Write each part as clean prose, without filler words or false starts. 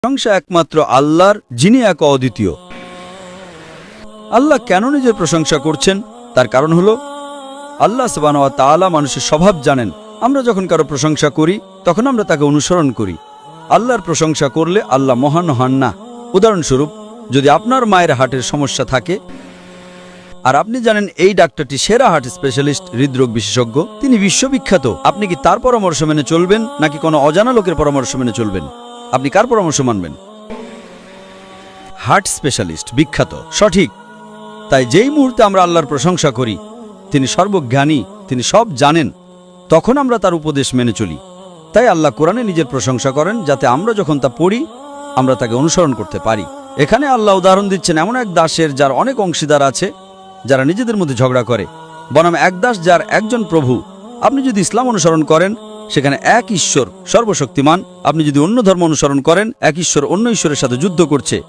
প্রশংসা একমাত্র আল্লাহর, যিনি এক অদ্বিতীয়। আল্লাহ কেন নিজের প্রশংসা করছেন? তার কারণ হলো আল্লাহ সুবহানাহু ওয়া তাআলা মানুষের স্বভাব জানেন। আমরা যখন কারো প্রশংসা করি তখন আমরা তাকে অনুসরণ করি। আল্লাহর প্রশংসা করলে আল্লাহ মহান হন না। উদাহরণস্বরূপ, যদি আপনার মায়ের হার্টের সমস্যা থাকে আর আপনি জানেন এই ডাক্তারটি সেরা হার্ট স্পেশালিস্ট, হৃদরোগ বিশেষজ্ঞ, তিনি বিশ্ববিখ্যাত, আপনি কি তার পরামর্শ মেনে চলবেন নাকি কোনো অজানা লোকের পরামর্শ মেনে চলবেন? আপনি কার পরামর্শ মানবেন? হার্ট স্পেশালিস্ট, বিখ্যাত, সঠিক। তাই যেই মুহূর্তে আমরা আল্লাহর প্রশংসা করি, তিনি সর্বজ্ঞানী, তিনি সব জানেন, তখন আমরা তার উপদেশ মেনে চলি। তাই আল্লাহ কোরআনে নিজের প্রশংসা করেন যাতে আমরা যখন তা পড়ি আমরা তাকে অনুসরণ করতে পারি। এখানে আল্লাহ উদাহরণ দিচ্ছেন এমন এক দাসের যার অনেক অংশীদার আছে, যারা নিজেদের মধ্যে ঝগড়া করে, বনাম এক দাস যার একজন প্রভু। আপনি যদি ইসলাম অনুসরণ করেন সেখানে এক ঈশ্বর সর্বশক্তিমান। আপনি যদি অন্য ধর্ম অনুসরণ করেন, এক ঈশ্বর অন্য ঈশ্বরের সাথে যুদ্ধ করছে,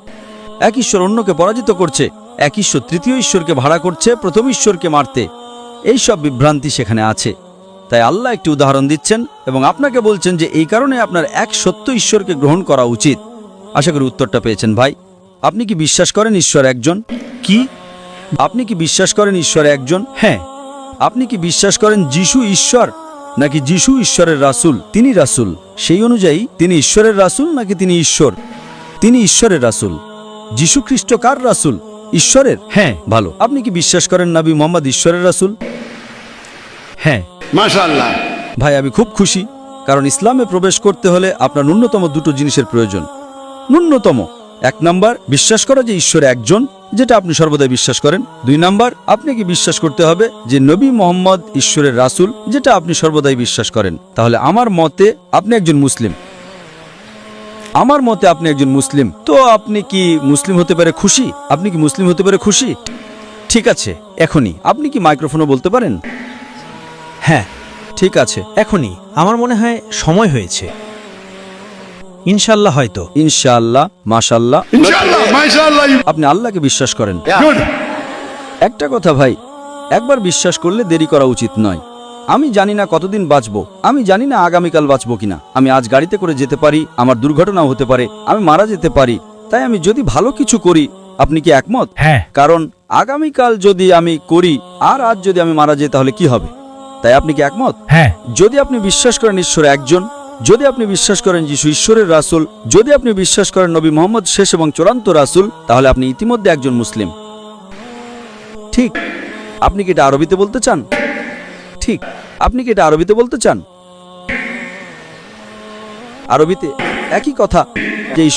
এক ঈশ্বর অন্যকে পরাজিত করছে, এক ঈশ্বর তৃতীয় ঈশ্বরকে ভাড়া করছে প্রথম ঈশ্বরকে মারতে। এই সব বিভ্রান্তি সেখানে আছে। তাই আল্লাহ একটি উদাহরণ দিচ্ছেন এবং আপনাকে বলছেন যে এই কারণে আপনার এক সত্য ঈশ্বরকে গ্রহণ করা উচিত। আশা করি উত্তরটা পেয়েছেন ভাই। আপনি কি বিশ্বাস করেন ঈশ্বর একজন? কি আপনি কি বিশ্বাস করেন ঈশ্বর একজন? হ্যাঁ। আপনি কি বিশ্বাস করেন যিশু ঈশ্বর নাকি যিশু ঈশ্বরের রাসূল? তিনি রাসূল। সেই অনুযায়ী তিনি ঈশ্বরের রাসূল নাকি তিনি ঈশ্বর? তিনি ঈশ্বরের রাসূল। যিশু খ্রিস্ট কার রাসূল? ঈশ্বরের। হ্যাঁ, ভালো। আপনি কি বিশ্বাস করেন নবী মুহাম্মদ ঈশ্বরের রাসূল? হ্যাঁ। মাশাআল্লাহ। ভাই, আমি খুব খুশি, কারণ ইসলামে প্রবেশ করতে হলে আপনার ন্যূনতম দুটো জিনিসের প্রয়োজন। ন্যূনতম, এক নাম্বার বিশ্বাস করা যে ঈশ্বর একজন, যেটা আপনি সর্বদাই বিশ্বাস করেন। দুই নাম্বার, আপনাকে বিশ্বাস করতে হবে যে নবী মুহাম্মদ ঈশ্বরের রাসূল, যেটা আপনি সর্বদাই বিশ্বাস করেন। তাহলে আমার মতে আপনি একজন মুসলিম। আমার মতে আপনি একজন মুসলিম। তো আপনি কি মুসলিম হতে পারে খুশি? আপনি কি মুসলিম হতে পারে খুশি? ঠিক আছে, এখনই আপনি কি মাইক্রোফোনে বলতে পারেন? হ্যাঁ, ঠিক আছে, এখনই। আমার মনে হয় সময় হয়েছে। ইনশাল্লাহ, হয়তো। ইনশাআল্লাহ, মাশাআল্লাহ। ইনশাআল্লাহ, মাশাআল্লাহ। আপনি আল্লাহকে বিশ্বাস করেন। গুড। একটা কথা ভাই, একবার বিশ্বাস করলে দেরি করা উচিত নয়। আমি জানি না কতদিন বাঁচবো, আমি জানি না আগামীকাল বাঁচবো কিনা। আমি আজ গাড়িতে করে যেতে পারি, আমার দুর্ঘটনাও হতে পারে, আমি মারা যেতে পারি। তাই আমি যদি ভালো কিছু করি, আপনি কি একমত? হ্যাঁ। কারণ আগামীকাল যদি আমি করি আর আজ যদি আমি মারা যাই তাহলে কি হবে? তাই আপনি কি একমত? হ্যাঁ। যদি আপনি বিশ্বাস করেন ঈশ্বর একজন, যদি আপনি বিশ্বাস করেন যিশু ঈশ্বরের রাসূল, যদি আপনি বিশ্বাস করেন নবী মুহাম্মদ শেষ এবং চূড়ান্ত রাসূল, তাহলে আপনি ইতিমধ্যে একজন মুসলিম। ঠিক। আপনি কি এটা আরবিতে বলতে চান? ঠিক। আপনি কি এটা আরবিতে বলতে চান? আরবিতে একই কথা।